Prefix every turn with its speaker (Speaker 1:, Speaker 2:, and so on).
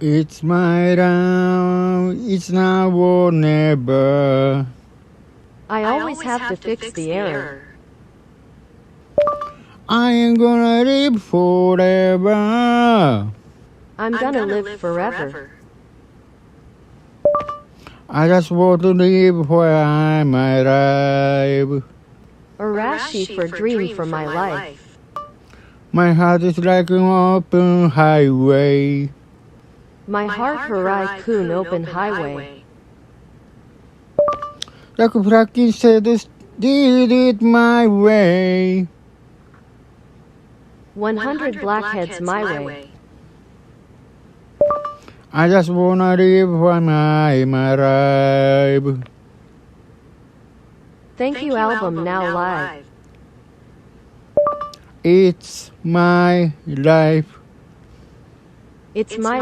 Speaker 1: It's my love, it's now or never.
Speaker 2: I always have to fix the error.
Speaker 1: I ain't gonna live forever.
Speaker 2: I'm gonna live forever.
Speaker 1: I just want to live where I'm alive.
Speaker 2: Arashi for dream for my life.
Speaker 1: My heart is like an open highway.
Speaker 2: My heart harai kun open highway.
Speaker 1: Like practice said, did it my way.
Speaker 2: 100 blackheads my way.
Speaker 1: I just wanna live when I'm alive.
Speaker 2: Thank you album now live.
Speaker 1: It's my life.
Speaker 2: It's my